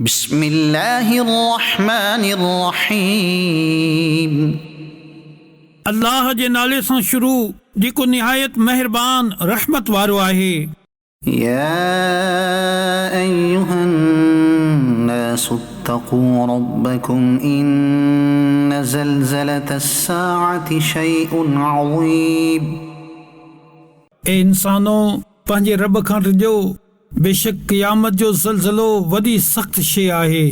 بسم الله الرحمن الرحيم अल्लाह जे नाले सां शुरू जेको निहायत मेहरबान रहमत वारो आहे। يا أيها الناس اتقوا ربكم إن زلزلة الساعة شيء عظيم ए इंसानो पंहिंजे रब खां डिॼो, बेशक क़यामत जो ज़लज़लो वॾी सख़्त शइ आहे।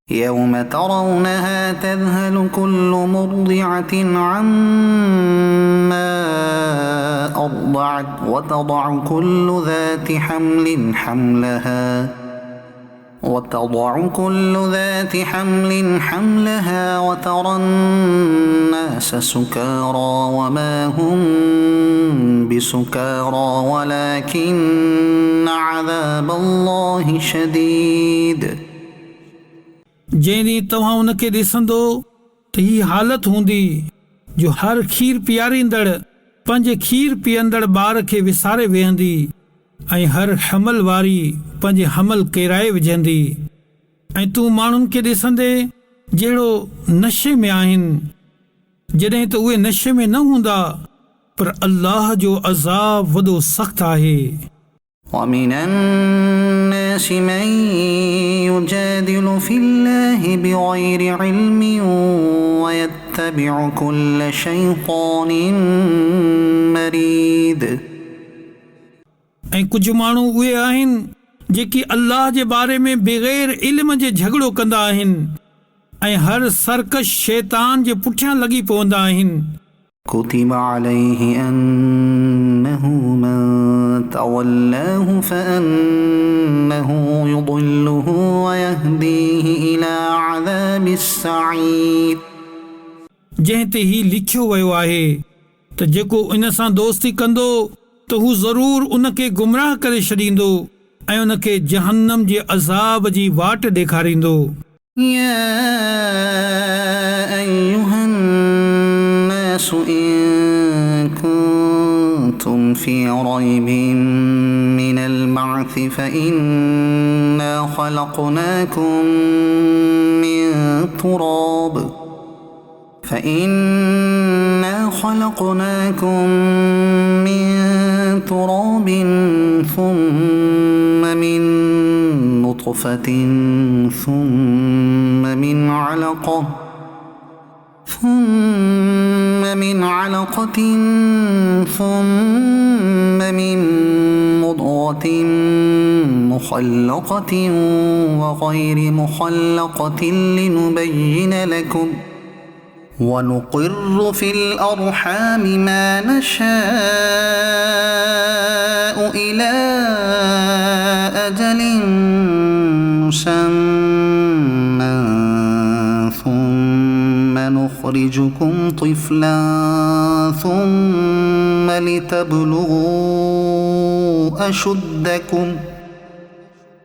يوم ترونها تذهل كل مرضعة عما أرضعت وتضع كل ذات حمل حملها وترى الناس سكارى وما هم بسكارى ولكن عذاب الله شديد जंहिं ॾींहुं तव्हां उनखे ॾिसंदो त ही हालत हूंदी जो हर खीर पीआरींदड़ पंहिंजे खीर पीअंदड़ ॿार खे विसारे वेहंदी ऐं हर हमल वारी पंहिंजे हमल केराए विझंदी। ऐं तूं माण्हुनि खे ॾिसंदे जहिड़ो नशे में आहिनि, जॾहिं त उहे नशे में न हूंदा, पर अल्लाह जो अज़ाब वॾो सख़्त आहे। ومن الناس من يجادل في الله بغير علم ويتبع كل شيطان مريد ऐं कुझु माण्हू उहे आहिनि जेकी अल्लाह जे बारे में बग़ैर इल्म जे झगड़ो कंदा आहिनि ऐं हर सरकश शैतान जे पुठियां लॻी पवंदा आहिनि। كتب عليه أنه من تولاه فأنه يضله ويهديه إلى عذاب السعير जंहिं ते ही लिखियो वियो आहे त जेको इन सां दोस्ती कंदो त हू ज़रूर उनखे गुमराह करे छॾींदो ऐं उनखे जहन्नम जे अज़ाब जी वाट ॾेखारींदो। يا أيها الناس إن كنتم في ريب من البعث فإنا خلقناكم من تراب ثم من نطفة ثم من علقة ثم من مضغة مخلقة وغير مخلقة لنبين لكم ونقر في الأرحام ما نشاء إلى أجل مسمى ثم نخرجكم طفلا ثم لتبلغوا أشدكم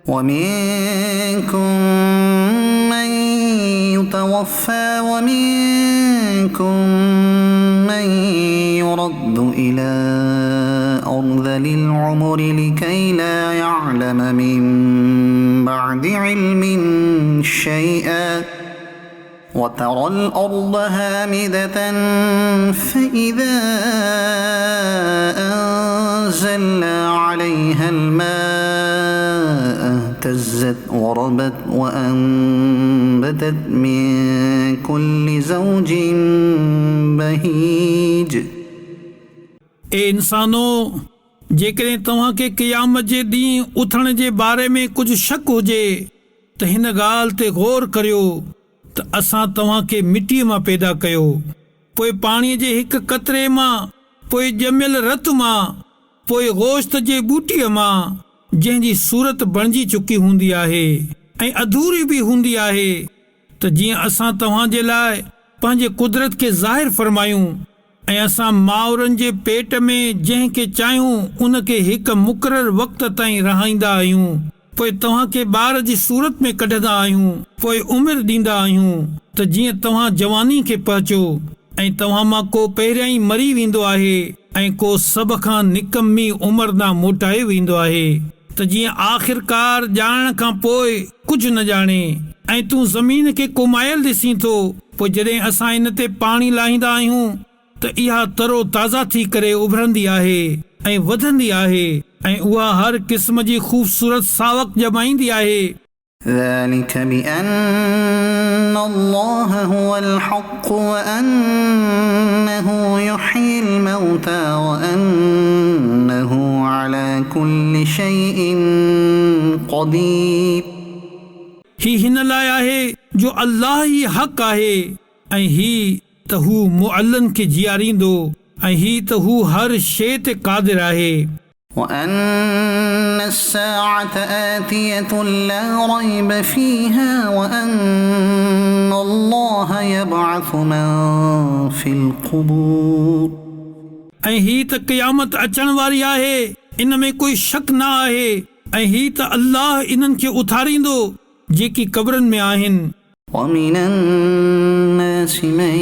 ومنكم من يتوفى ومنكم من يرد إلى أرذل العمر لكي لا يعلم من بعد علم شيئا وترى الأرض هامدة فإذا أنزلنا عليها الماء اهتزت وربت وأنبتت من كل زوج بهيج ए इंसानो, जेकॾहिं तव्हां खे क़यामत जे ॾींहुं उथण जे बारे में कुझु शक हुजे त हिन ॻाल्हि ते गौर करियो त असां तव्हां खे मिटीअ मां पैदा कयो, पोइ पाणीअ जे हिकु क़तरे मां, पोइ ॼमियल रत मां, पोइ गोश्त जे ॿूटीअ मां जंहिंजी सूरत बणिजी चुकी हूंदी आहे ऐं अधूरी बि हूंदी आहे, त जीअं असां तव्हां जे लाइ पंहिंजे कुदरत खे ज़ाहिर फरमायूं ऐं असां माउरनि जे पेट में जंहिंखे चाहियूं उनखे हिकु मुक़ररु वक़्त ताईं रहाईंदा आहियूं, पोइ तव्हां खे ॿार जी सूरत में कढंदा आहियूं, पोइ उमिरि ॾींदा आहियूं त जीअं तव्हां जवानी खे पहुचो ऐं तव्हां मां को पहिरियां ई मरी वेंदो आहे ऐं को सभ खां निकम्मी उमिरि ॾांहुं मोटाए वेंदो आहे, त जीअं आख़िरकार ॼाणण खां पोइ कुझु न ॼाणे ऐं तूं ज़मीन खे कुमायल ॾिसीं थो पोइ जॾहिं असां इन ते पाणी लाहींदा आहियूं त इहा तरो ताज़ा थी करे उभरंदी आहे ऐं वधंदी आहे ऐं उहा हर क़िस्म जी ख़ूबसूरत सावक ॼमाईंदी आहे। ذلك بأن الله هو الحق وأنه يحيي الموتى وأنه على كل شيء قدير ही हिन लाइ आहे जो अल्लाह ई हक़ आहे ऐं ही त हू मुअल्लन खे जीआरींदो ऐं ही त हू हर शइ ते क़ादिर आहे। وأن الساعة آتية لا ريب فيها وأن الله يبعث من في القبور ऐं ही त क़यामत अचण वारी आहे इन में कोई शक न आहे ऐं ही त अल्लाह इन्हनि खे उथारींदो जेकी क़बरनि में आहिनि। ومن الناس من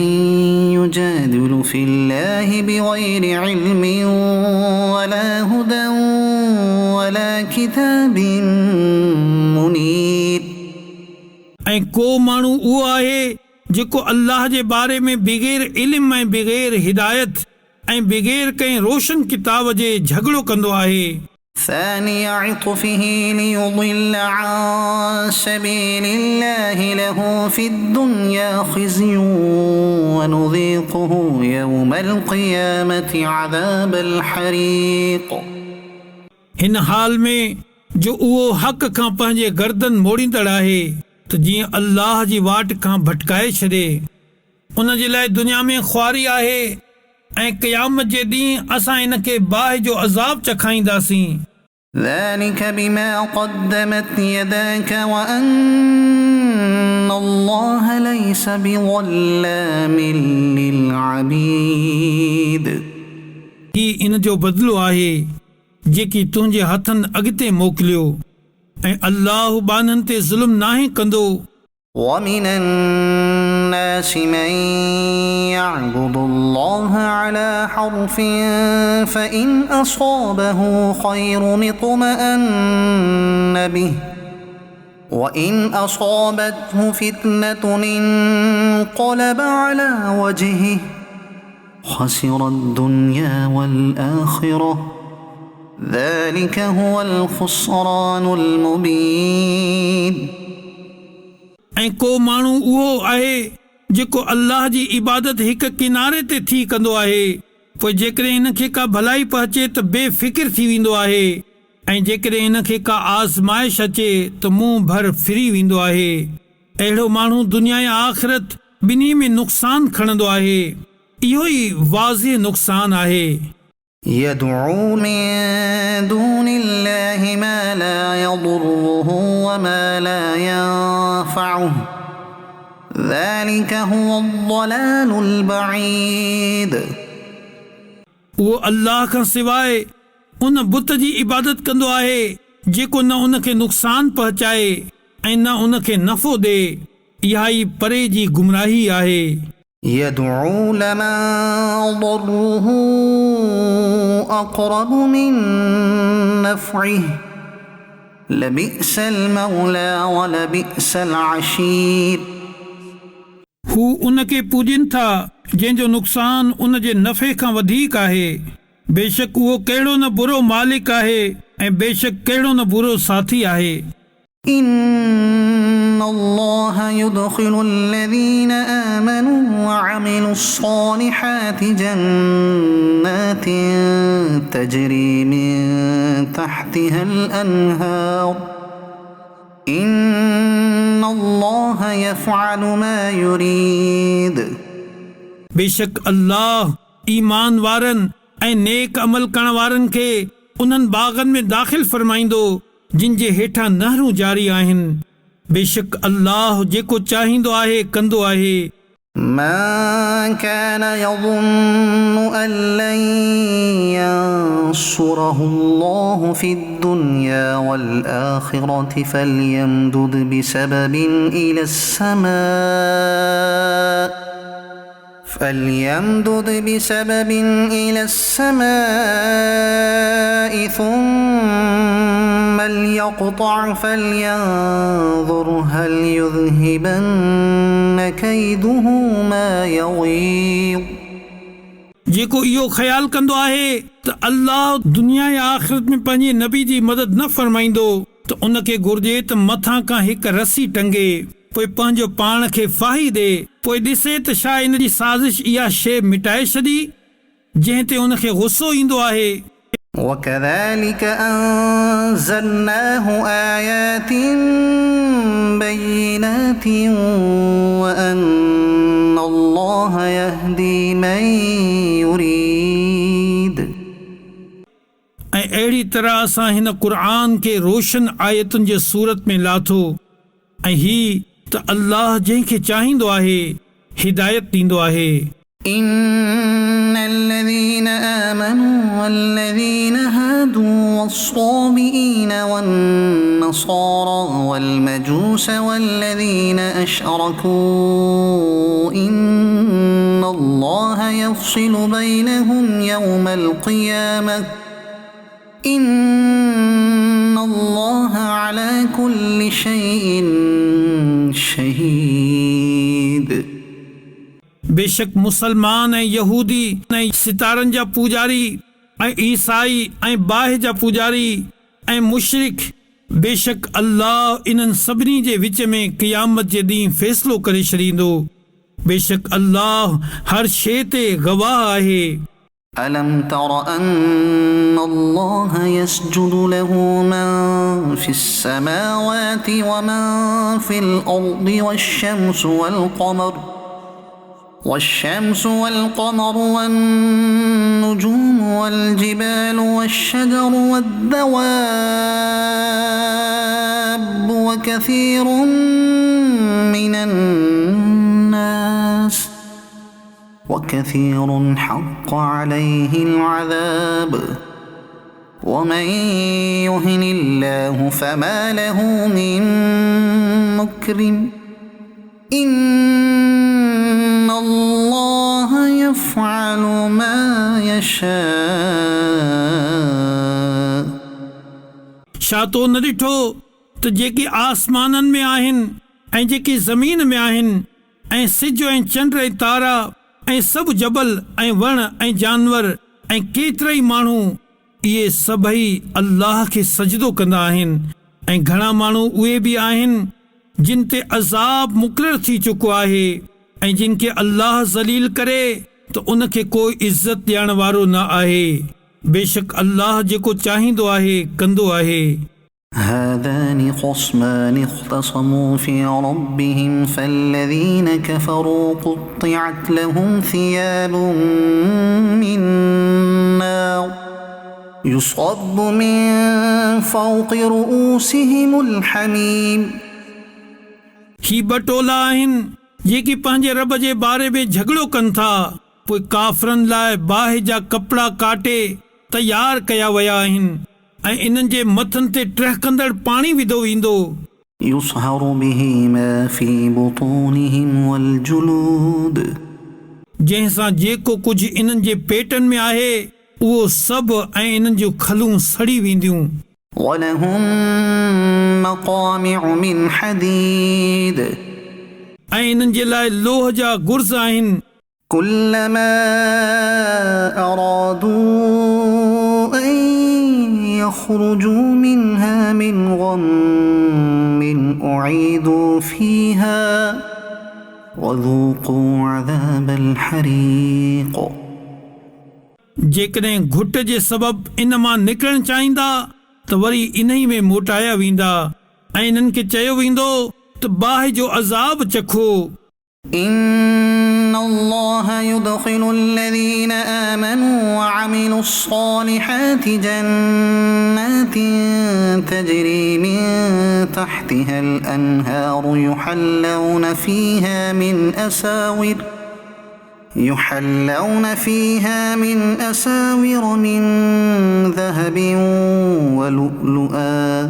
يجادل في الله بغير علم ولا هدى ولا كتاب منير ऐं को माण्हू उहो आहे जेको अल्लाह जे बारे में बग़ैर इल्म ऐं बग़ैर हिदायत ऐं बग़ैर कंहिं रोशन किताब जे झगड़ो कंदो आहे। ثاني عطفه ليضل عن سبيل الله له في الدنيا خزي ونذيقه يوم القيامة عذاب الحريق हिन हाल में जो उहो हक़ खां पंहिंजे गर्दन मोड़ींदड़ आहे त जीअं अल्लाह जी वाट खां भटकाए छॾे उन जे लाइ दुनिया में ख़्वारी आहे ऐं क़यामत जे ॾींहुं असां इन खे बाहि जो अज़ाब चखाईंदासीं। ذلك بما قدمت يداك وأن الله ليس بظلام للعبيد ही इन जो बदिलो आहे जेकी तुंहिंजे हथनि अॻिते मोकिलियो ऐं अल्लाह बाननि ते ज़ुल्म नाहे कंदो। ومن الناس من يعبد الله على حرف فإن أصابه خير اطمأن به وإن أصابته فتنة انقلب على وجهه خسر الدنيا والآخرة ذلك هو الخسران المبين ऐं को माण्हू उहो आहे जेको अल्लाह जी इबादत हिक किनारे ते थी कंदो आहे पोइ जेकॾहिं इन खे का भलाई पहुचे त बेफ़िक्र थी वेंदो आहे ऐं जेकॾहिं इन खे का आज़माइश अचे त मुंहुं भर फिरी वेंदो आहे। अहिड़ो माण्हू दुनिया ऐं आख़िरत ॿिन्ही में नुक़सान खणंदो आहे। इहो ई वाज़िह नुक़सान आहे। يدعو من دون الله ما لا يضره وما لا ينفعه ذلك هو الضلال البعيد उहो अल्लाह खां सवाइ उन बुत जी इबादत कंदो आहे जेको न उन खे नुक़सान पहुचाए ऐं न उन खे नफ़ो ॾे। इहा ई परे जी गुमराही आहे। يدعو لمن ضره أقرب من نفعه لبئس المولى ولبئس العشير हू उन खे पूॼनि था जंहिंजो नुक़सान उन जे नफ़े खां वधीक आहे। बेशक उहो कहिड़ो न बुरो मालिक आहे ऐं बेशक कहिड़ो न बुरो साथी आहे। إن الله يدخل الذين آمنوا وعملوا الصالحات جنات تجري من تحتها الأنهار إن الله يفعل ما يريد बेशक अल्लाह ईमान वारनि ऐं नेक अमल करण वारनि खे उन्हनि बाग़नि में दाख़िल फरमाईंदो जिन जे हेठां नहरूं जारी आहिनि। बेशक अल्लाह जेको चाहींदो आहे कंदो आहे। ما كان يظن أن لن ينصره الله في الدنيا والآخرة فليمدد بسبب إلى السماء فليمدد بسبب إلى السماء ثم ليقطع فلينظر هل يذهبن كيده ما يغيظ. जेको इहो ख़्यालु कंदो आहे त अल्लाह दुनिया या आख़िरत में पंहिंजे नबी जी मदद न फरमाईंदो त उनखे घुर्जे त मथां खां हिकु रसी टंगे पोइ पंहिंजो पाण खे फाही ॾे पोइ ॾिसे त छा इन जी साज़िश इहा शइ मिटाए छॾी जंहिं ते उनखे गुस्सो ईंदो आहे. وكذلك أنزلناه آيات بينات وأن الله يهدي من يريد. ऐं अहिड़ी तरह असां हिन क़ुर खे रोशन आयतुनि जे सूरत में लाथो ऐं ही त अल्लाह जंहिंखे चाहींदो आहे हिदायत ॾींदो आहे. إن الذين آمنوا والذين هادوا والصابئين والنصارى والمجوس والذين أشركوا إن الله يفصل بينهم يوم القيامة إن الله على كل شيء شهيد. बेशक मुसलमान ऐं यहूदी ऐं सितारनि जा पूजारी ऐं ईसाई ऐं बाहि जा पूजारी ऐं मुशरिक बेशक अल्लाह इन्हनि सभिनी जे विच में क़यामत जे ॾींहुं फ़ैसिलो करे छॾींदो. बेशक अल्लाह हर शइ ते गवाह आहे. ألم تر أن الله يسجد له من في السماوات ومن في الأرض والشمس والقمر والنجوم والجبال والشجر والدواب وكثير من الناس وكثير حق عليه العذاب ومن يهن الله فما له من مكرم إن الله يفعل ما يشاء. छा तो न ॾिठो त जेके आसमाननि में आहिनि ऐं जेके ज़मीन में आहिनि ऐं सिज ऐं चंड ऐं तारा ऐं सभु जबल ऐं वण ऐं जानवर ऐं केतिरा ई माण्हू इहे सभई अल्लाह खे सजदो कंदा आहिनि ऐं घणा माण्हू उहे बि आहिनि जिन ते अज़ाब मुक़ररु थी चुको आहे ऐं जिन खे अल्लाह ज़लील करे त उनखे कोई इज़त ॾियण वारो न आहे. बेशक अल्लाह जेको चाहींदो आहे कंदो आहे. هذان خصمان اختصموا في ربهم فالذين كفروا قطعت لهم ثياب من نار يصب من فوق رؤوسهم الحميم. ही ॿ टोला आहिनि जेके पंहिंजे रब जे बारे में झगड़ो कनि था पोइ काफ़रनि लाइ बाहि जा कपिड़ा काटे तयारु कया विया आहिनि ऐं इन्हनि जे मथनि ते टहिकंदड़ पाणी विधो वेंदो. يصهر به ما في بطونهم والجلود. जंहिंसां जेको कुझु इन्हनि जे पेटनि में आहे उहो सभु ऐं इन्हनि जूं खलूं सड़ी वेंदियूं. ولهم مقامع من حديد. ऐं इन्हनि जे लाइ लोह जा गुर्ज़ आहिनि. كلما أرادوا أن يخرجوا منها من غم أعيدوا فيها وذوقوا عذاب الحريق. जेकॾहिं घुट जे सबबु इन मां निकिरणु चाहींदा त वरी इन्ही में मोटाया वेंदा ऐं इन्हनि खे चयो वेंदो त बाहि जो अज़ाब चखो. إن الله يدخل الذين آمنوا وعملوا الصالحات جنات تجري من تحتها الأنهار يحلون فيها من أساور من ذهب ولؤلؤا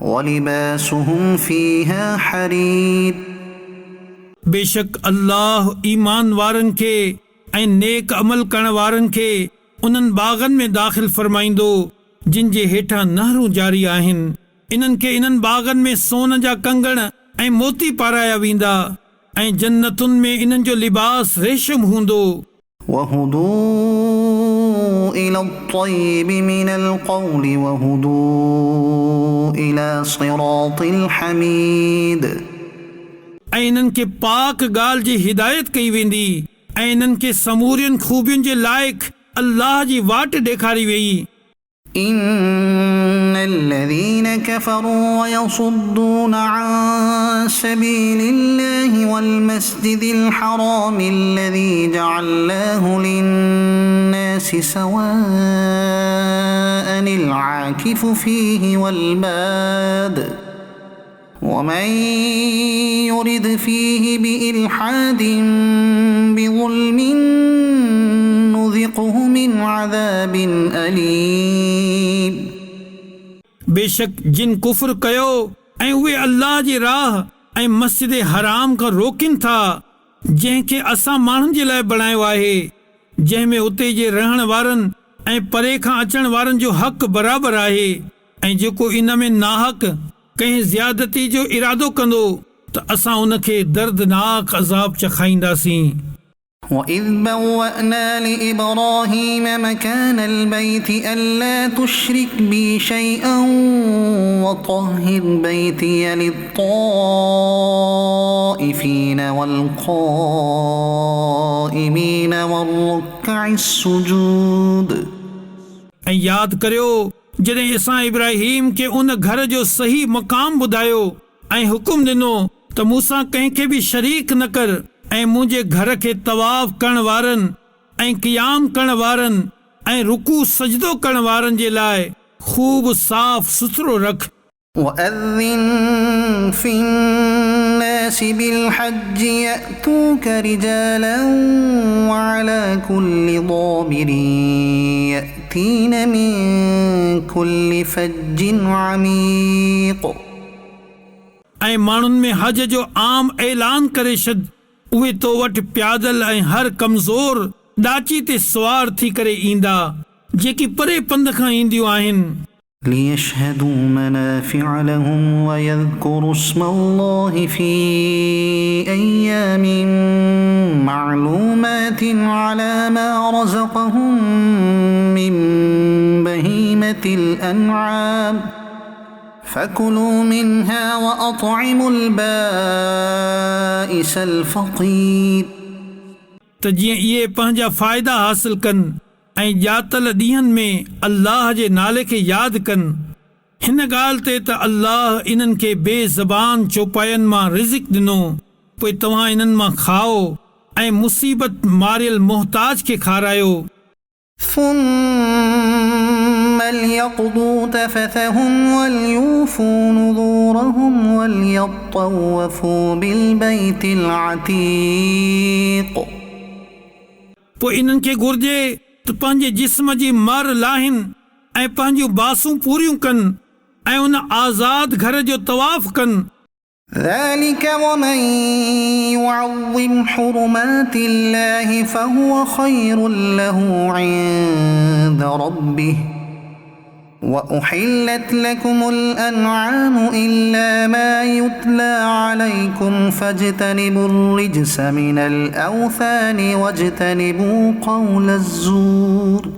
ولباسهم فيها حرير. बेशक अल्लाह ईमान वारनि खे ऐं नेक अमल करण वारनि खे उन्हनि बाग़नि में दाख़िल फरमाईंदो जिन जे हेठां नहरूं जारी आहिनि। इन्हनि खे इन्हनि बाग़नि में सोन जा कंगण ऐं मोती पाराया वेंदा ऐं जन्नतुनि में इन्हनि जो लिबास रेशम हूंदो। وهدوا إلى الطيب من القول وهدوا إلى صراط الحميد ऐं इन्हनि खे पाक ॻाल्हि जी हिदायत कई वेंदी ऐं इन्हनि खे समूरियुनि खूबियुनि जे लाइक़ अल्लाह जी वाट ॾेखारी वेई। إن الذين كفروا ويصدون عن سبيل الله والمسجد الحرام الذي جعلناه للناس سواء العاكف فيه والباد ومن يرد فيه بإلحاد بظلم نذقه من عذاب أليم बेशक जिन कुफ्र कयो ऐं उहे अल्लाह जी राह ऐं मस्जिद हराम खां रोकिन था जंहिंखे असां माण्हुनि जे लाइ बणायो आहे, जंहिंमें उते जे रहण वारनि ऐं परे खां अचण वारनि जो हक़ बराबरि आहे ऐं जेको इन में नाहक कंहिं ज़्यादती जो इरादो कंदो त असां उनखे दर्दनाक अज़ाब चखाईंदासीं। وَإِذْ بَوَّأْنَا لِإِبْرَاهِيمَ مَكَانَ الْبَيْتِ أَلَّا تُشْرِكْ بِي شَيْئًا وَطَهِّرْ بَيْتِيَ لِلطَّائِفِينَ وَالْقَائِمِينَ وَالرُّكَّعِ السُّجُودِ ऐं यादि करियो जॾहिं असां इब्राहिम खे उन घर जो सही मक़ाम ॿुधायो ऐं हुकुम ॾिनो त मूंसां कंहिंखे बि शरीक न कर ऐं मुंहिंजे घर खे तवाफ़ करण वारनि ऐं क़ियाम करण वारनि ऐं रुकू सजदो करण वारनि जे लाइ खूब साफ़ सुथरो रख। وَأَذِّن فِي النَّاسِ بِالْحَجِّ يَأْتُوكَ رِجَالًا وَعَلَى كُلِّ ضَامِرٍ يَأْتِينَ مِنْ كُلِّ فَجٍّ عَمِيقٍ ऐं माण्हुनि में हज जो आम ऐलान करे छॾ, उहे तो वटि प्यादल ऐं हर कमज़ोर ॾाची ते सवार थी करे ईंदा जेकी परे पंध खां ईंदियूं आहिनि। ليشهدوا منافع لهم ويذكروا اسم الله في أيام معلومات على ما رزقهم من بهيمة الأنعام فكلوا منها وأطعموا البائس الفقير त जीअं इहे पंहिंजा फ़ाइदा हासिल कनि ऐं ॼातल ॾींहंनि में अल्लाह जे नाले खे यादि कनि। हिन ॻाल्हि ते त अल्लाह इन्हनि खे बेज़बान चौपायनि मां रिज़िक ॾिनो, पोइ तव्हां इन्हनि मां खाओ ऐं मुसीबत मारियल मोहताज खे खारायो। ثم ليقضوا تفثهم وليوفوا نذورهم وليطوفوا بالبيت العتيق पोइ इन्हनि खे घुर्जे त पंहिंजे जिस्म जी मर लाहिनि ऐं पंहिंजूं बासूं पूरियूं कनि ऐं उन आज़ाद घर जो तवाफ़ कनि। ذلك ومن يعظم حرمات الله فهو خير له عند ربه وأحلت لكم الأنعام إلا ما يتلى عليكم فاجتنبوا الرجس من الأوثان واجتنبوا قول الزور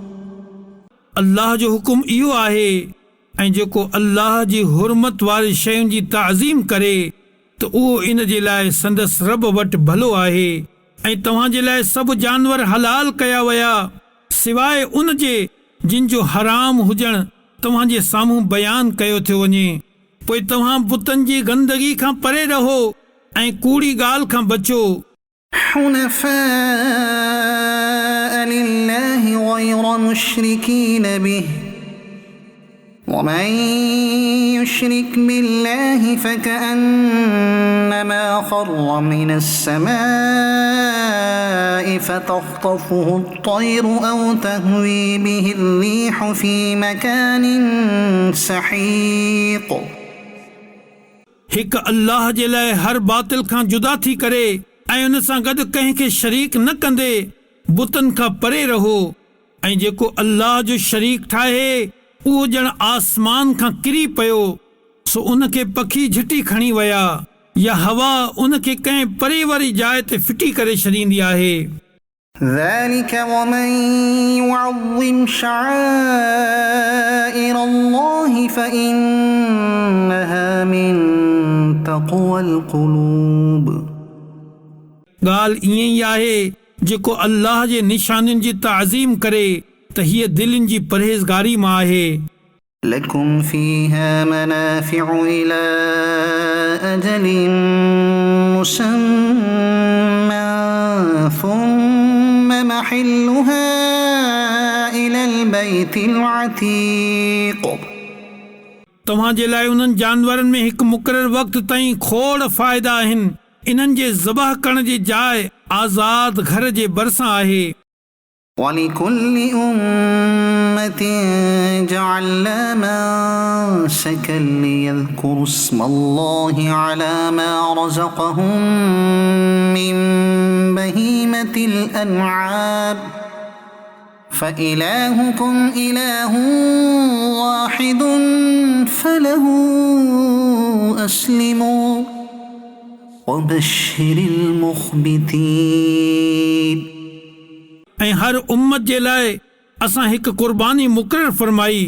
अल्लाह जो हुकुम इहो आहे ऐं जेको अल्लाह जी हुरमत वारी शयुनि जी ताज़ीम करे त उहो इन जे लाइ संदसि रब वटि भलो आहे ऐं तव्हां जे लाइ सभु जानवर हलाल कया विया सवाइ उन जे जिन जो हराम हुजणु तव्हां जे साम्हूं बयानु कयो थियो वञे। पोइ तव्हां बुतनि जी गंदगी खां परे रहो ऐं कूड़ी ॻाल्हि खां बचो। حنفاء لله غير مشركين به ومن يشرك بالله فكأنما خر من السماء فتخطفه الطير أو تهوي به الريح في مكان سحيق हिकु अल्लाह जे लाइ हर बातिल खां जुदा थी करे ऐं उन सां गॾु कंहिंखे शरीक न कंदे बुतनि खां परे रहो। ऐं जेको अल्लाह जो शरीक ठाहे उहो ॼण आसमान खां किरी पियो, सो उनखे पखी झिटी खणी विया या हवा उनखे कंहिं परे वारी जाइ ते फिटी करे छॾींदी आहे। ذلك ومن يعظم شعائر الله فإنها من تقوى القلوب। ॻाल्हि ईअं ई आहे, जेको अल्लाह जे निशानियुनि जी ताज़ीम करे त हीअ दिलनि जी परहेज़गारी मां आहे। لكم فيها منافع إلى أجل مسمى ثم محلها إلى البيت العتيق। तव्हांजे लाइ उन्हनि जानवरनि में हिकु मुक़ररु वक़्त ताईं खोड़ फ़ाइदा आहिनि। इन्हनि जे ज़बह करण जी जाइ आज़ाद घर जे भरिसां आहे। ولكل أمة جعلنا منسكا ليذكروا اسم الله على ما رزقهم من بهيمة الأنعام فإلهكم إله واحد فله أسلموا وبشر المخبتين। ऐं हर उम्मत जे लाइ असां हिकु क़ुर्बानी मुक़ररु फरमाई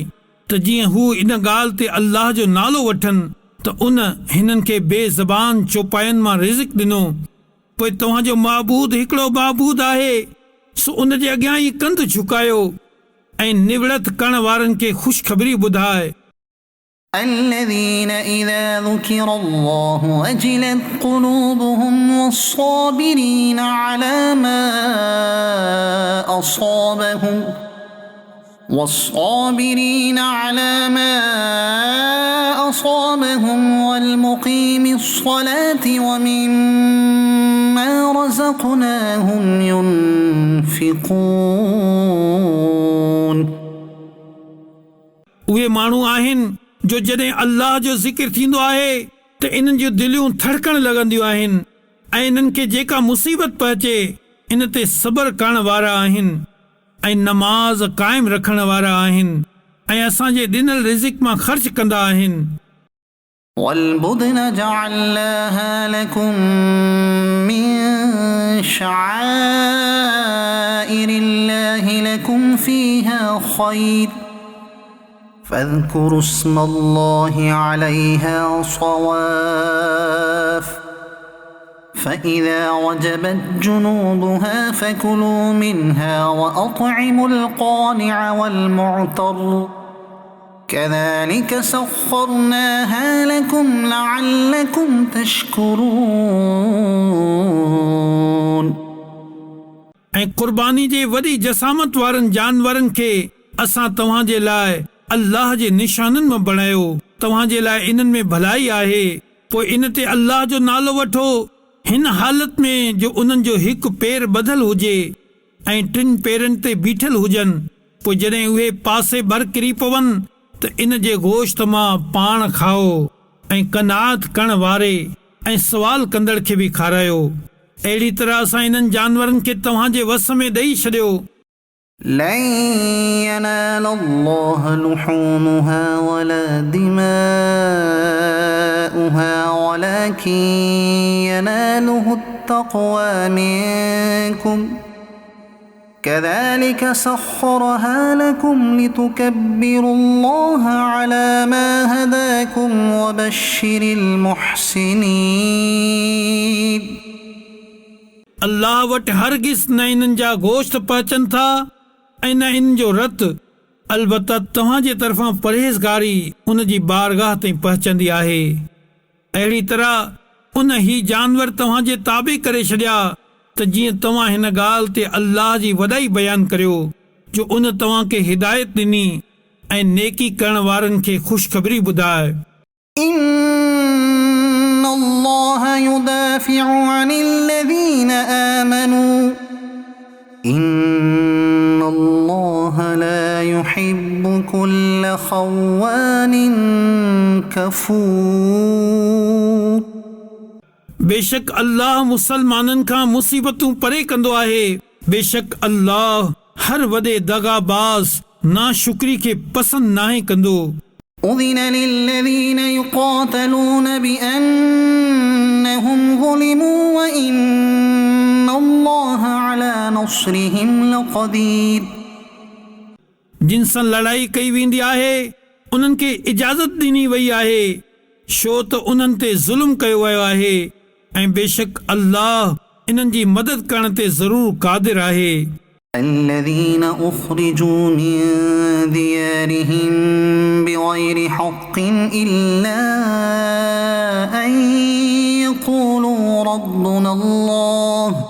त जीअं हू इन ॻाल्हि ते अल्लाह जो नालो वठनि त उन हिननि खे बेज़बान चौपाइनि मां रिज़्क़ ॾिनो। पोइ तव्हांजो माबूद हिकिड़ो माबूद आहे, सो उन जे अॻियां ई कंध झुकायो ऐं निवड़त करण वारनि खे ख़ुशख़बरी ॿुधाए। الذين إذا ذكر الله وجلت قلوبهم والصابرين على ما أصابهم والمقيم الصلاة ومما رزقناهم ينفقون। उहे माण्हू आहिनि जो जॾहिं अल्लाह जो ज़िक्र थींदो आहे त इन्हनि जूं दिलियूं थड़कण लॻंदियूं आहिनि ऐं इन्हनि खे जेका मुसीबत पहुचे इन ते सब्र करण वारा आहिनि ऐं नमाज़ क़ाइमु रखण वारा आहिनि ऐं असांजे ॾिनल रिज़्क़ मां ख़र्च कंदा आहिनि। والبدن جعلناها لكم من شعائر الله لكم فيها خير فاذكروا اسم الله عليها صواف فإذا وجبت جنوبها فكلوا منها وأطعموا القانع والمعتر كذلك سخرناها لكم لعلكم تشكرون। ऐं क़ुर्बानी जे वॾी जसामत वारनि जानवरनि खे असां तव्हांजे लाइ अल्लाह जे निशाननि मां बणायो। तव्हांजे लाइ इन्हनि में भलाई आहे। पोइ इन ते अल्लाह जो नालो वठो हिन हालत में जो उन्हनि जो हिकु पेर ॿधल हुजे ऐं टिनि पेरनि ते बीठल हुजनि। पोइ जॾहिं उहे पासे भर किरी पवनि त इन जे गोश्त मां पाण खाओ ऐं कनात करण वारे ऐं सवाल कंदड़ खे बि खारायो। अहिड़ी तरह असां इन्हनि जानवरनि खे तव्हांजे वस में ॾेई छॾियो। لن ينال الله لحومها ولا دماؤها ولكن يناله التقوى منكم كذلك سخرها لكم لتكبروا الله على ما هداكم وبشر المحسنين। अल्लाह वटि हरगिज़ न इन्हनि जा गोश्त पहुचनि था ऐं न इन जो रत, अलबत्ता तव्हांजे तरफ़ां परहेज़गारी उन जी बारगाह ताईं पहुचंदी आहे। अहिड़ी तरह उन ही जानवर तव्हांजे ताबे करे छॾिया त जीअं तव्हां हिन ॻाल्हि ते अल्लाह जी वॾाई बयानु करियो जो उन तव्हांखे हिदायत ॾिनी ऐं नेकी करण वारनि खे ख़ुशख़बरी ॿुधाए। إن الله يدافع عن الذين آمنوا إن الله لا يحب كل خوان كفور। बेशक अल्लाह मुसलमाननि खां मुसीबतूं परे कंदो आहे। बेशक अल्लाह हर वॾे दगाबाज़ नाशुक्री खे पसंदि नाहे कंदो। أذن للذين يقاتلون بأنهم ظلموا وإن الله على نصرهم لقدير। जिन सां लड़ाई कई वेंदी आहे उन्हनि खे इजाज़त ॾिनी वई आहे छो त उन्हनि ते ज़ुल्म कयो वियो आहे ऐं बेशक अल्लाह इन्हनि जी मदद करण ते ज़रूर क़ादिर आहे। الذين أخرجوا من ديارهم بغير حق إلا أن يقولوا ربنا الله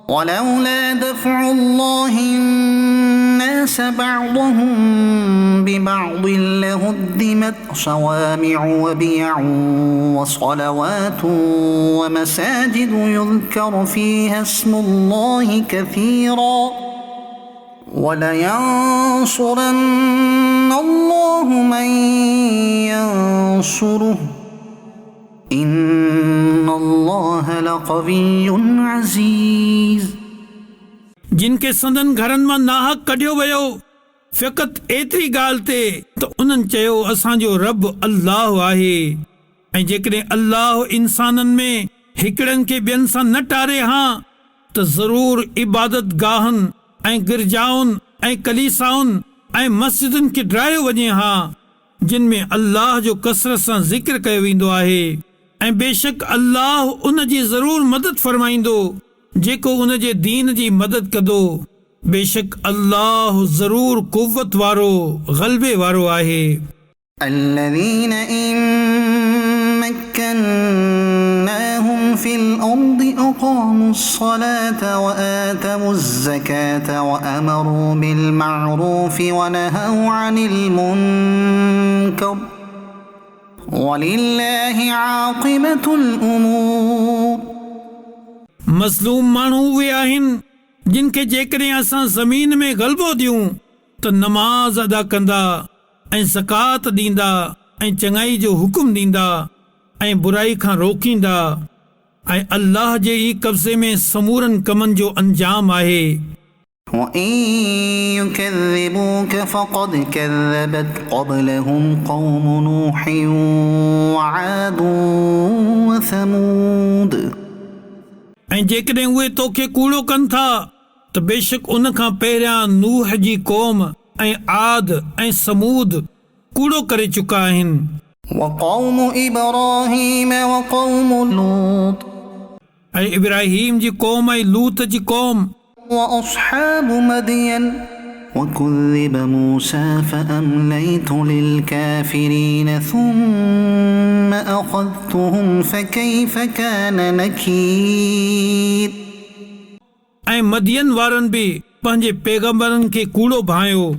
ولولا دفع الله الناس بعضهم ببعض لهدمت صوامع وبيع وصلوات ومساجد يذكر فيها اسم الله كثيرا ولينصرن الله من ينصره إن الله لقوي عزيز। जिनखे संदन घरनि मां नाहक कढियो वियो फ़क़ति एतिरी ॻाल्हि ते त उन्हनि चयो असांजो रब अल्लाह आहे ऐं जेकॾहिं अल्लाह इंसाननि में हिकिड़नि खे ॿियनि सां न टारे हा त ज़रूर इबादत गाहनि ऐं गिरजाउनि ऐं कलीसाउनि ऐं मस्जिदुनि खे ड्रायो वञे हा जिन में अल्लाह जो कसरत सां ज़िक्र कयो वेंदो आहे ऐं बेशक अल्लाह उन जी ज़रूर मदद फरमाईंदो जेको उन जे दीन जी मदद कंदो। बेशक अल्लाह ज़रूर कुव्वत वारो ग़लबे वारो आहे। الذين إن مكناهم في الأرض أقاموا الصلاة وآتوا الزكاة وأمروا بالمعروف ونهوا عن المنكر ولله عاقبة الأمور। मज़लूम माण्हू उहे आहिनि जिन खे जेकॾहिं असां ज़मीन में ग़लबो ॾियूं त नमाज़ अदा कंदा ऐं ज़कात ॾींदा ऐं चङाई जो हुकुम ॾींदा ऐं बुराई खां रोकींदा ऐं अल्लाह जे ई कब्ज़े में समूरनि कमनि जो अंजाम आहे। وإن يكذبوك فقد كذبت قبلهم قوم نوح وعاد وثمود। ऐं जेकॾहिं उहे तोखे कूड़ो कनि था त बेशक उन खां पहिरियां नूह जी क़ौम ऐं आद ऐं समूद कूड़ो करे चुका आहिनि। وقوم إبراهيم وقوم لوط ऐं इब्राहिम जी क़ौम ऐं लूत जी क़ौम وأصحاب مدين وكذب موسى فأمليت للكافرين ثم أخذتهم فكيف كان نكير। ऐं मदियन वारनि बि पंहिंजे पैगंबरनि खे कूड़ो भायो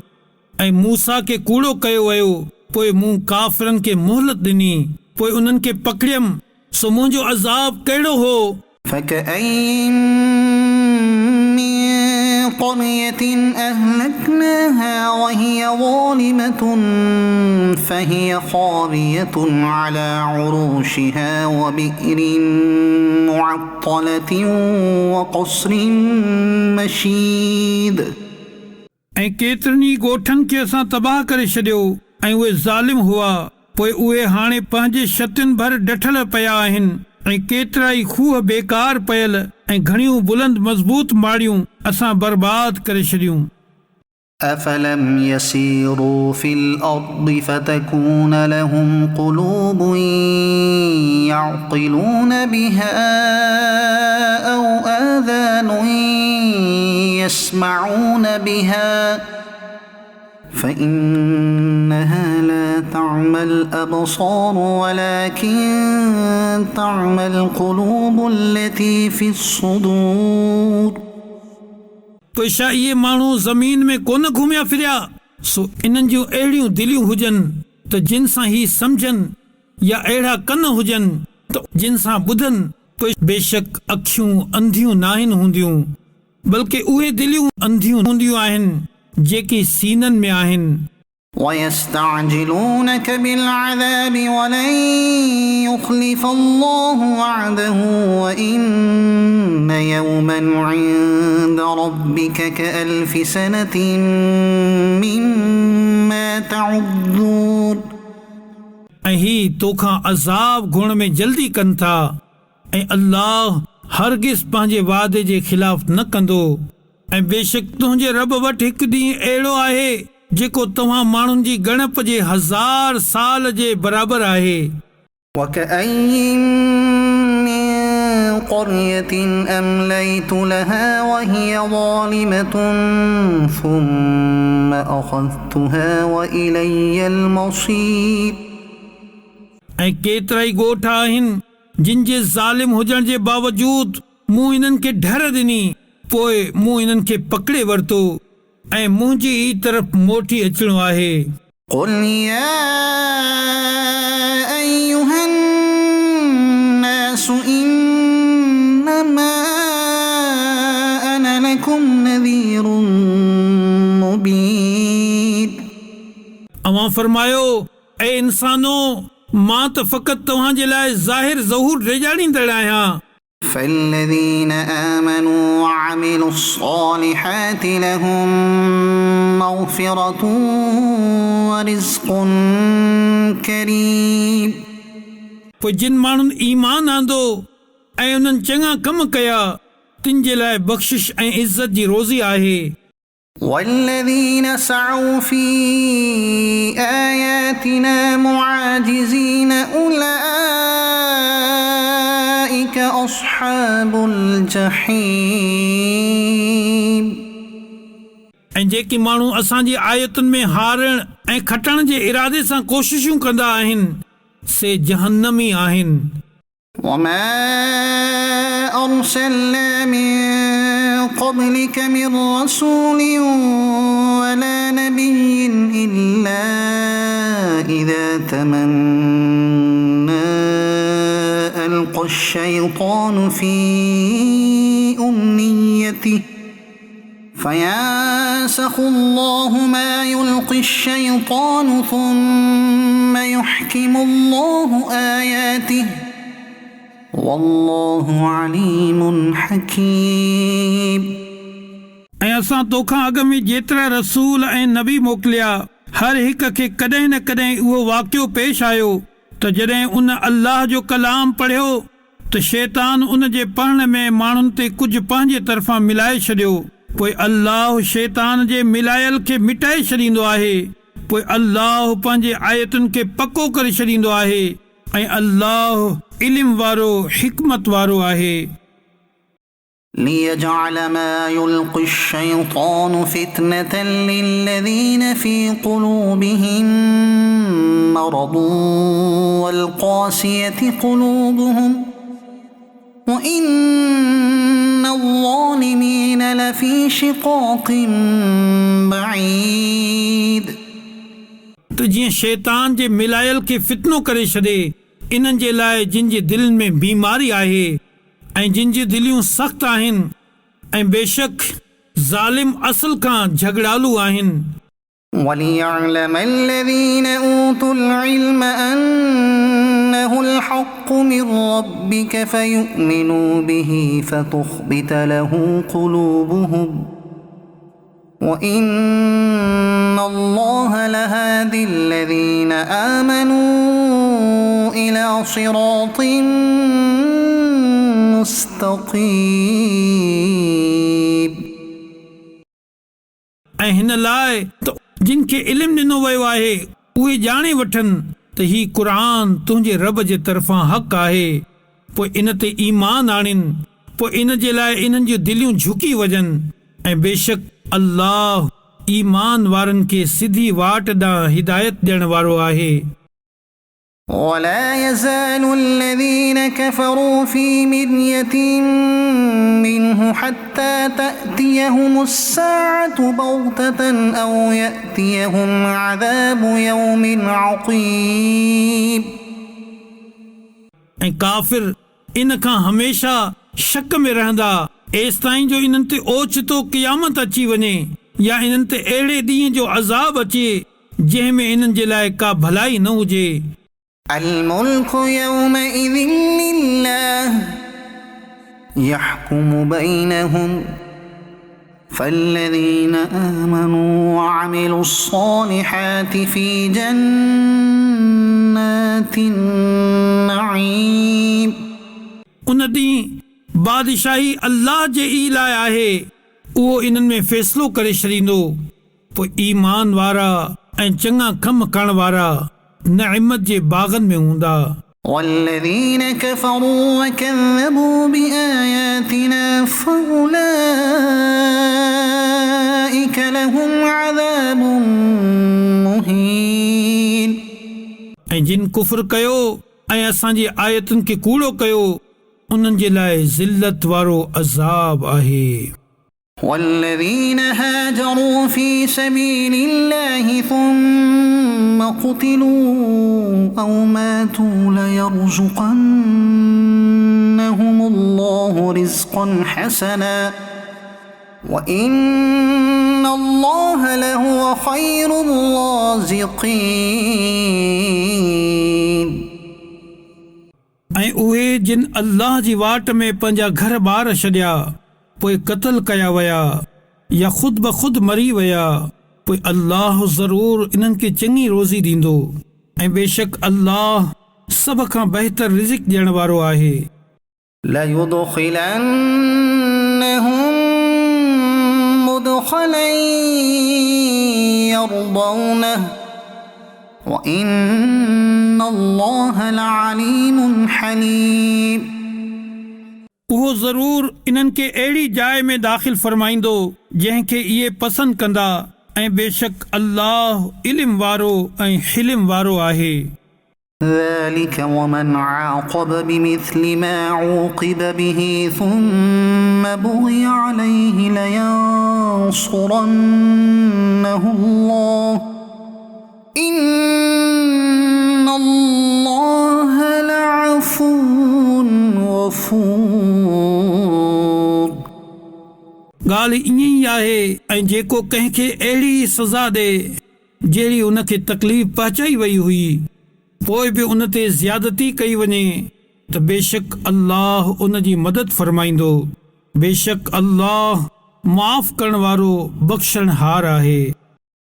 ऐं मूसा खे कूड़ो कयो वियो पोइ मूं काफ़िरनि खे मोहलत ॾिनी पोइ उन्हनि खे पकड़ियमि सो मुंहिंजो अज़ाब कहिड़ो हो। فكأين من قرية أهلكناها وهي ظالمة فهي خاوية على عروشها وبئر معطلة وقصر مشيد। ऐं केतिरनि ॻोठनि खे असां तबाह करे छॾियो ऐं उहे ज़ालिम हुआ पोइ उहे हाणे पंहिंजे छतियुनि भर ॾठल पिया आहिनि ऐं केतिरा ई खूह बेकार पयल ऐं घणियूं बुलंद मज़बूत माड़ियूं असां बर्बाद करे छॾियूं। أفلم يسيروا في الأرض فتكون لهم قلوب يعقلون بها أو آذان يسمعون بها فإنها لا تعمى الأبصار ولكن تعمى القلوب التي في الصدور। पोइ छा इहे माण्हू ज़मीन में कोन घुमिया फिरिया सो इन्हनि जूं अहिड़ियूं दिलियूं हुजनि त जिन सां ही सम्झनि या अहिड़ा कन हुजनि त जिन सां ॿुधनि पोइ बेशक अखियूं अंधियूं नाहिनि हूंदियूं बल्कि उहे दिलियूं अंधियूं हूंदियूं आहिनि जेकी सीननि में आहिनि। ويستعجلونك بالعذاب ولن يخلف الله وعده وإن يوما عند ربك كألف سنة مما تعدون ऐं ही तोखां अज़ाब घुरण में जल्दी कनि था ऐं अल्लाह हरगिज़ पंहिंजे वादे जे ख़िलाफ़ न कंदो ऐं बेशक तुंहिंजे रब वटि हिकु ॾींहुं अहिड़ो आहे जेको तव्हां माण्हुनि जी ॻणप जे 1000 साल जे बराबरि आहे وكأين من قرية أمليت لها وهي ظالمة ثم أخذتها وإلي المصير ऐं केतिरा ई ॻोठ आहिनि जिन जे ज़ालिम हुजण जे बावजूद मूं इन्हनि खे ढर ॾिनी पोइ मूं इन्हनि खे पकड़े वरितो ऐं मुंहिंजी ई तरफ़ मोटी अचणो आहे قل يا أيها الناس إنما أنا لكم نذير مبين अवां फरमायो ऐं इंसानो मां त फ़क़ति तव्हां जे लाइ ज़ाहिर ज़हूर ॾेजाड़ींदड़ आहियां فالذين آمنوا وعملوا الصالحات لهم مغفرة ورزق كريم पोइ जिन माण्हुनि ईमान आंदो ऐं उन्हनि चङा कम कया तिन जे लाइ बख़्शिश ऐं इज़त जी रोज़ी आहे والذين سعوا في آياتنا معاجزين أولئك أصحاب الجحيم ऐं जेके माण्हू असांजी आयतुनि में हारण ऐं खटण जे इरादे सां कोशिशूं कंदा आहिनि से जहन्नमी आहिनि وما أرسلنا من قبلك من رسول ولا نبي إلا إذا تمنى ألقى الشيطان في أمنيته فينسخ الله ما يلقي الشيطان ثم يحكم الله آياته والله عليم حكيم ऐं असां तोखां अॻ में जेतिरा रसूल ऐं नबी मोकिलिया हर हिक खे कॾहिं न कॾहिं उहो वाक़ियो पेश आयो त जॾहिं उन अल्लाह जो कलाम पढ़ियो त शैतान उन जे पढ़ण में माण्हुनि ते कुझु पंहिंजे तरफ़ां मिलाए छॾियो पोइ अल्लाह शैतान जे मिलायल खे मिटाए छॾींदो आहे पोइ अल्लाह पंहिंजे आयतुनि खे पको करे छॾींदो आहे ऐं अल्लाह इल्म वारो हिकमत वारो आहे ليجعل ما يلقي الشيطان فتنة للذين في قلوبهم مرض والقاسية قلوبهم وإن الظالمين لفي شقاق بعيد त जीअं शैतान जे मिलायल खे फितनो करे छॾे इन्हनि जे लाइ जिन जी दिलनि में बीमारी आहे ऐं जिन जी दिलियूं सख़्त आहिनि ऐं बेशक ज़ालिम असुल खां झगड़ालू आहिनि وليعلم الذين أوتوا العلم أنه الحق من ربك فيؤمنوا به فتخبت له قلوبهم وإن الله لهادي الذين آمنوا إلى صراط مستقيم ऐं हिन लाइ त जिन खे इल्मु ॾिनो वियो आहे उहे ॼाणे वठनि त ही क़ुरान तुंहिंजे रब जे तरफ़ां हक़ आहे पोइ इन ते ईमान आणिन पोइ इन जे लाइ इन्हनि जूं दिलियूं झुकी वञनि ऐं बेशक अल्लाह ईमान वारनि खे सिधी वाट ॾांहुं हिदायत ॾियण वारो आहे ولا يزال الذين كفروا في مرية منه حتى تأتيهم الساعة بغتة أو يأتيهم عذاب يوم عقيم ऐं काफ़िर इन खां हमेशा शक में रहंदा एसि ताईं जो इन्हनि ते ओचितो क़यामत अची वञे या इन्हनि ते अहिड़े ॾींहं जो अज़ाब अचे जंहिंमें इन्हनि जे लाइ का भलाई न हुजे। الملك يومئذ لله يحكم بينهم فالذين آمنوا وعملوا الصالحات في جنات النعيم उन ॾींहुं बादशाही अल्लाह जे ई लाइ आहे, उहो इन्हनि में फ़ैसिलो करे छॾींदो। पोइ ईमान वारा ऐं चङा कम करण वारा नइमत जे बाग़नि में हूंदा। والذين كفروا وكذبوا بآياتنا فأولئك لهم عذاب مهين ऐं जिन कुफ़र कयो ऐं असांजी आयतुनि खे कूड़ो कयो, उन्हनि जे लाइ ज़िल्लत वारो अज़ाब आहे। والذين هاجروا في سبيل الله ثم قتلوا أو ماتوا ليرزقنهم الله رزقا حسنا وإن الله لهو خير الرازقين ऐं उहे जिन अल्लाह जी वाट में पंहिंजा घर बार छॾिया, पोइ क़त्ल कया विया या ख़ुद ब ख़ुद मरी विया, पोइ अल्लाह ज़रूर इन्हनि खे चङी रोज़ी ॾींदो ऐं बेशक अल्लाह सभ खां बहितर रिज़िक ॾियण वारो आहे। ليدخلنهم مدخلا يرضونه وإن الله لعليم حليم उहो ज़रूर इन्हनि खे अहिड़ी जाइ में दाख़िल फ़रमाईंदो जंहिंखे इहे पसंदि कंदा ऐं बेशक अल्लाह इल्म वारो ऐं हिल्म वारो आहे। ذلك ومن عاقب بمثل ما عوقب به ثم بغي عليه لينصرنه الله إن الله لعفو غفور ॻाल्हि ईअं ई आहे, ऐं जेको कंहिंखे अहिड़ी सज़ा ॾे जहिड़ी उनखे तकलीफ़ पहुचाई वई हुई, पोइ बि उन ते ज़्यादती कई वञे त बेशक अल्लाह उन जी मदद फ़रमाईंदो। बेशक अल्लाह माफ़ करण वारो बख़्शणहार आहे।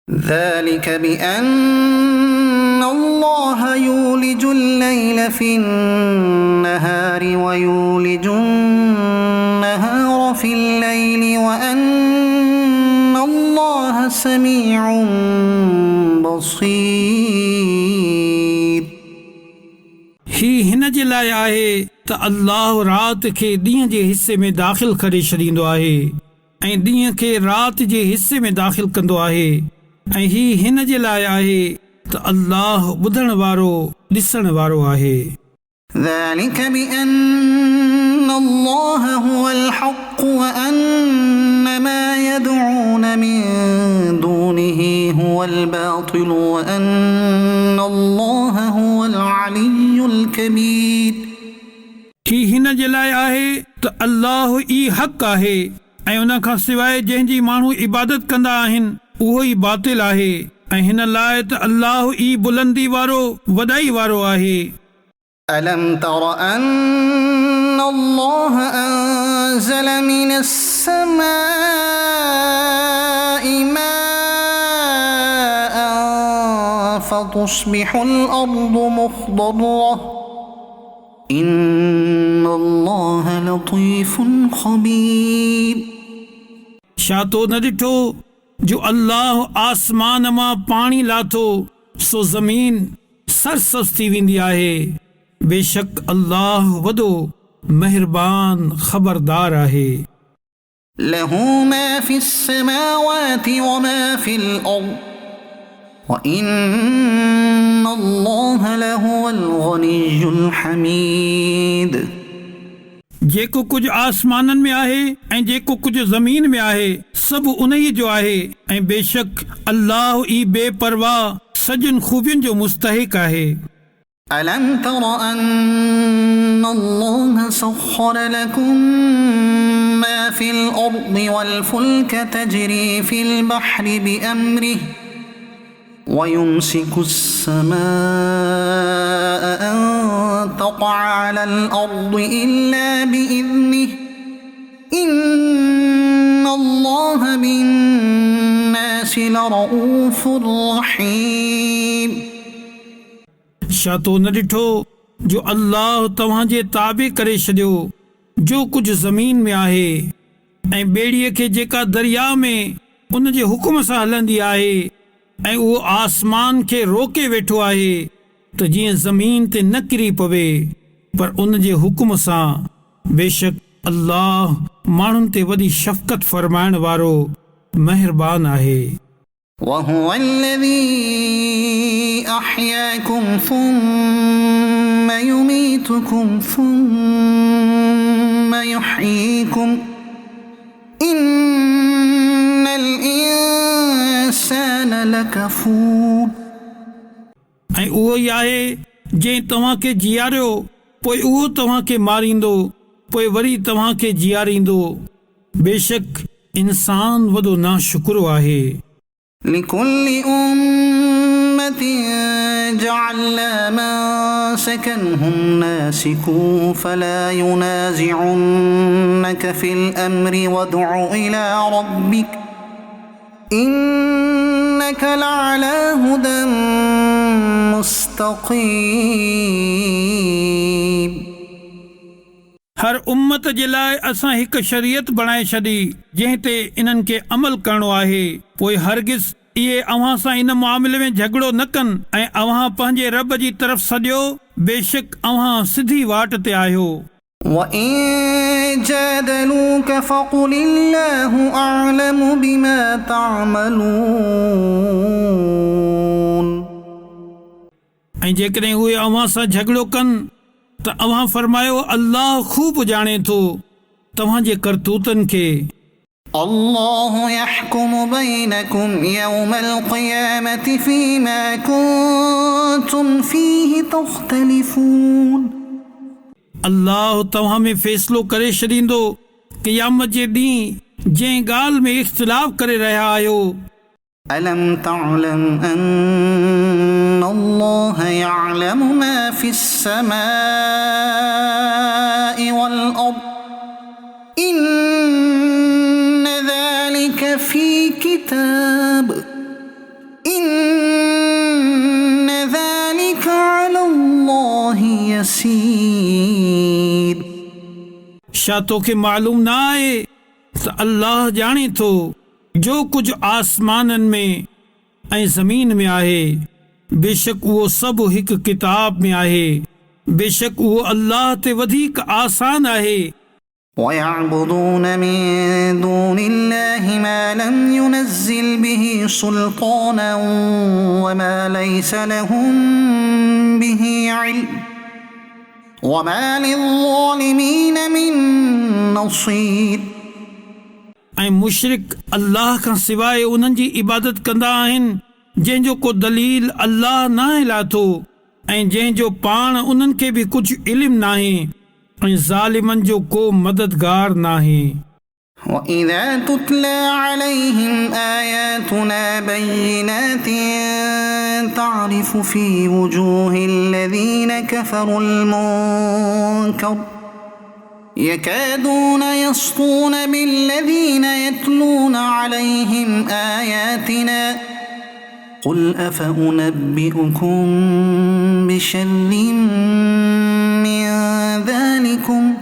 ذلك بأن الله يولج الليل في النهار ويولج النهار في الليل وأن الله سميع بصير ही हिन जे लाइ आहे त अल्लाह राति खे ॾींहं जे हिसे में दाख़िल करे छॾींदो आहे ऐं ॾींहं खे राति जे हिसे में दाख़िल कंदो आहे, ऐं ही हिन जे लाइ आहे त अल्लाह ॿुधण वारो ॾिसण वारो आहे। ذلك بأن الله هو الحق وأن ما يدعون من دونه هو الباطل وأن الله هو العلي الكبير ही हिन जे लाइ आहे त अल्लाह ई हक़ आहे ऐं उन खां सवाइ जंहिंजी माण्हू इबादत कंदा आहिनि उहो ई बातिल आहे, ऐं हिन लाइ त अल्लाह ई बुलंदी वारो वॾाई वारो आहे। ألم تر أن الله أنزل من السماء ماء فتصبح الأرض مخضرة إن الله لطيف خبير छा तो न ॾिठो जो अल्लाह आसमान मां पाणी लाथो सो ज़मीन सरसब्ज़ थी वेंदी आहे। बेशक अल्लाह वॾो मेहरबान ख़बरदार आहे। له ما في السماوات وما في الأرض وإن الله لهو الغني الحميد जेको कुझु आसमाननि में आहे ऐं जेको कुझु ज़मीन में आहे सभु उन ई जो आहे, ऐं बेशक अल्लाह ई बेपरवाह सॼियुनि ख़ूबियुनि जो मुस्तहिक़ आहे। ألم تر أن الله سخر لكم ما في الأرض والفلك تجري في البحر بأمره ويمسك السماء أن تقع على الأرض إلا بإذنه إن الله بالناس لرؤوف رحيم छा तो न ॾिठो जो अल्लाह तव्हांजे ताबे करे छॾियो जो कुझु ज़मीन में आहे ऐं ॿेड़ीअ खे जेका दरिया में उन जे हुकुम सां हलंदी आहे ऐं उहो आसमान खे रोके वेठो आहे त जीअं ज़मीन ते न किरी पवे पर उन जे हुकुम सां बेशक अल्लाह माण्हुनि ते वॾी शफ़क़त फरमाइण वारो महिरबान आहे وهو الذي أحياكم ثم يميتكم ثم يحييكم إن الإنسان لكفور ऐं उहो ई आहे जंहिं तव्हांखे जीआरियो पोइ उहो तव्हांखे मारींदो पोइ वरी तव्हांखे जीआरींदो बेशक इंसान वॾो नाशुक्र आहे لكل أمة جعلنا منسكا هم ناسكوه فلا ينازعنك في الأمر وادع إلى ربك إنك لعلى هدى مستقيم हर उम्मत जे लाइ असां हिकु शरीयत बणाए छॾी जंहिं ते इन्हनि खे अमल करणो आहे पोइ हरगिज़ इहे अव्हां सां इन मामले में झगड़ो न कनि ऐं अव्हां पंहिंजे रब जी तरफ़ सॼो बेशक अव्हां सिधी वाट ते आहियो وَإِن جَادَلُوكَ فَقُلِ اللَّهُ أَعْلَمُ بِمَا تَعْمَلُونَ ऐं जेकॾहिं उहे अव्हां सां झगड़ो कनि त अव्हां फरमायो अल्लाह खूब ॼाणे थो तव्हांजे करतूतनि खे الله يحكم بينكم يوم القيامة فيما كنتم فيه تختلفون अल्लाह तव्हां में फ़ैसिलो करे छॾींदो क़यामत जे ॾींहुं जंहिं ॻाल्हि में इख़्तिलाफ़ करे रहिया आहियो ألم تعلم أن الله يعلم ما في السماء والأرض إن ذلك في كتاب إن ذلك على الله يسير छा तोखे मालूम न आहे त अल्लाह ॼाणे थो जो कुझु आसमाननि में ऐं ज़मीन में आहे बेशक उहो सभु हिकु किताब में आहे बेशक उहो अल्लाह ते वधीक आसान आहे ويعبدون من دون الله ما لم ينزل به سلطانا وما ليس لهم به علم وما للظالمين من نصير ऐं मुशरिक अल्लाह खां सवाइ उन्हनि जी इबादत कंदा आहिनि जंहिंजो को दलील अल्लाह नाहे लाथो ऐं जंहिंजो पाण उन्हनि खे बि कुझु इल्मु नाहे ऐं ज़ालिमनि जो को मददगार नाहे وإذا تتلى عليهم آياتنا بينات تعرف في وجوه الذين كفروا المنكر يكادون يسطون بالذين يتلون عليهم آياتنا قل أفأنبئكم بشر من ذلكم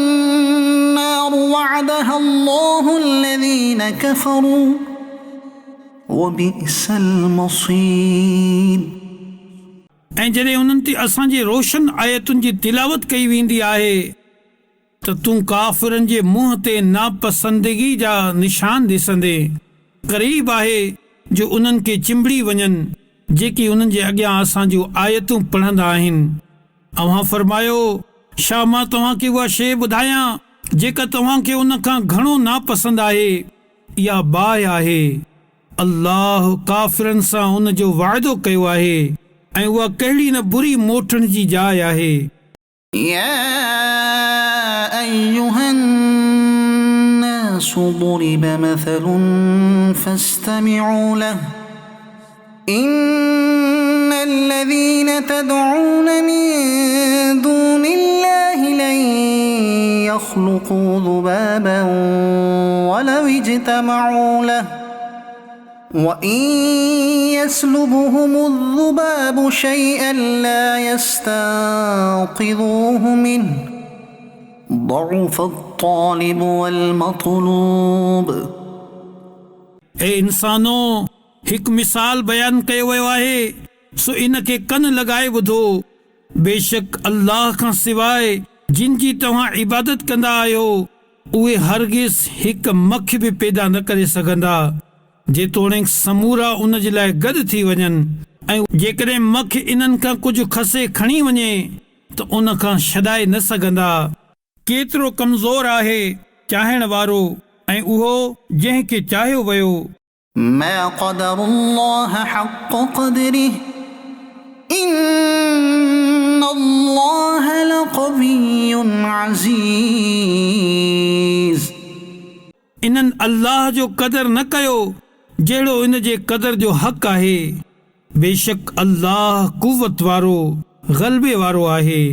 النار وعدها الله الذين كفروا وبئس المصير ऐं जॾहिं उन्हनि ते असांजे रोशन आयतुनि जी तिलावत कई वेंदी आहे त तूं काफ़िरनि जे मुंहं ते नापसंदगी जा निशान ॾिसंदे क़रीब आहे जो उन्हनि खे चिंबड़ी वञनि जेकी उन्हनि जे अॻियां असां जूं आयतूं पढ़ंदा आहिनि अव्हां फरमायो छा मां तव्हांखे उहा शइ ॿुधायां जेका तव्हांखे उन खां घणो नापसंद आहे इहा बाहि आहे अल्लाह काफ़िरनि सां उन जो वाइदो कयो आहे ऐं उहा कहिड़ी न बुरी मोटण जी जाइ आहे يا أيها الناس ضرب مثل فاستمعوا له إن الذين تدعون من دون الله لن يخلقوا ذبابا ولو اجتمعوا له وإن يسلبهم الذباب شيئا لا يستنقذوه منه ضعف الطالب والمطلوب. ए इंसानो, हिकु मिसाल बयान कयो वियो आहे, सो इन खे कन लॻाए ॿुधो। बेशक अल्लाह खां सवाइ जिन जी तव्हां इबादत कंदा आहियो उहे हरगिज़ हिकु मख बि पैदा न करे सघंदा जेतोणीकि समूरा उन जे लाइ गॾु थी वञनि, ऐं जेकॾहिं मख इन्हनि खां कुझु खसे खणी वञे त उन खां छॾाए न सघंदा। केतिरो कमज़ोर आहे चाहण वारो ऐं उहो जंहिंखे चाहियो वियो। ما قدر الله حق قدره إن الله لقوي عزيز. इन्हनि अल्लाह जो क़दर न कयो जहिड़ो इन जे क़दर जो हक़ आहे। बेशक अल्लाह कुवत वारो ग़लबे वारो आहे।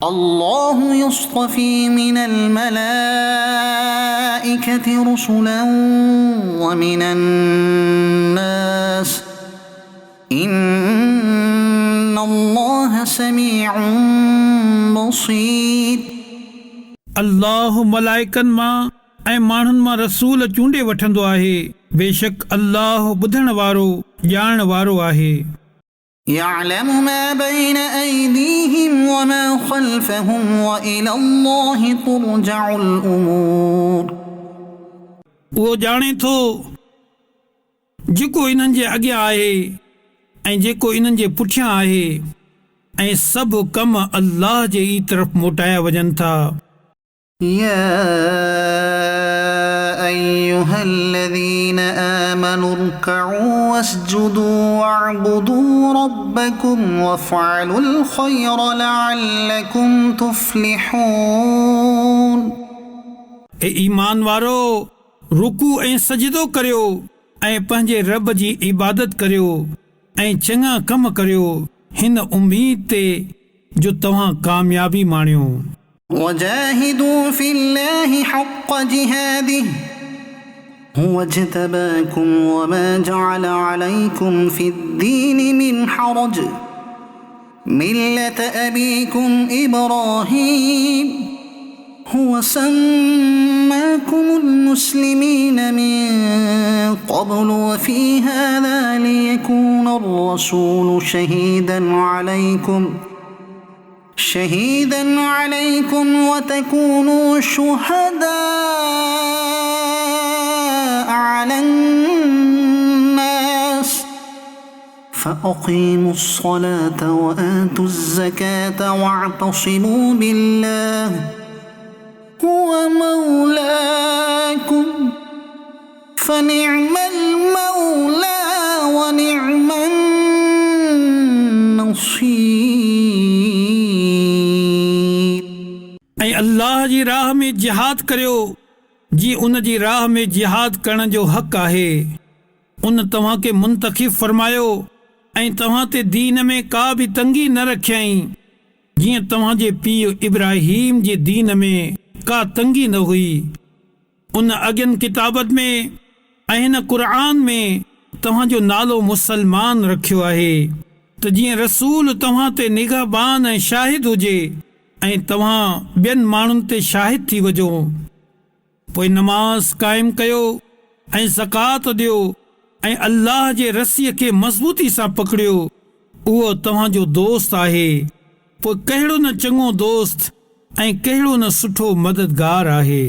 الله يصطفي من الملائكة رسلا ومن الناس إن الله سميع بصير. अल्लाह मलाइकनि मां ऐं माण्हुनि मां रसूल चूंडे वठंदो आहे। बेशक अल्लाह ॿुधण वारो ॼाणण वारो आहे। يعلم ما بين أيديهم وما خلفهم وإلى الله ترجع الأمور. उहो ॼाणे थो जेको इन्हनि जे अॻियां आहे ऐं जेको इन्हनि जे पुठियां आहे, ऐं सभु कम अल्लाह जे ई तरफ़ मोटाया वञनि था। يا أيها الذين آمنوا اركعوا واسجدوا واعبدوا ربكم وافعلوا الخير لعلكم تفلحون. ए ईमान वारो, रुकू ऐं सजदो करियो ऐं पंहिंजे रब जी इबादत करियो ऐं चङा कम करियो हिन उम्मीद ते जो तव्हां कामयाबी माणियो। وجاهدوا في الله حق جهاده هو اجتباكم وما جعل عليكم في الدين من حرج ملة أبيكم إبراهيم هو سماكم المسلمين من قبل وفي هذا ليكون الرسول شهيدا عليكم وتكونوا شهداء على الناس فأقيموا الصلاة وآتوا الزكاة واعتصموا بالله هو مولاكم فنعم المولى ونعم النصير. ऐं अल्लाह जी राह में जिहाद करियो जी उन जी राह में जिहाद करण जो हक़ आहे। उन तव्हां खे मुंतखिब फरमायो ऐं तव्हां ते दीन में का बि तंगी न रखियईं जीअं तव्हां जे पीउ इब्राहिम जे दीन में का तंगी न हुई। उन अॻियनि किताबत में ऐं हिन क़ुर में तव्हां जो नालो मुसलमान रखियो आहे त जीअं रसूल तव्हां ते निगहबान ऐं शाहिद हुजे ऐं तव्हां ॿियनि माण्हुनि ते शाहिद थी वञो। पोइ नमाज़ क़ाइमु कयो ऐं ज़कात ॾियो ऐं अल्लाह जे रसीअ खे मज़बूती सां पकड़ियो, उहो तव्हांजो दोस्त आहे। पोइ कहिड़ो न चङो दोस्त ऐं कहिड़ो न सुठो मददगार आहे।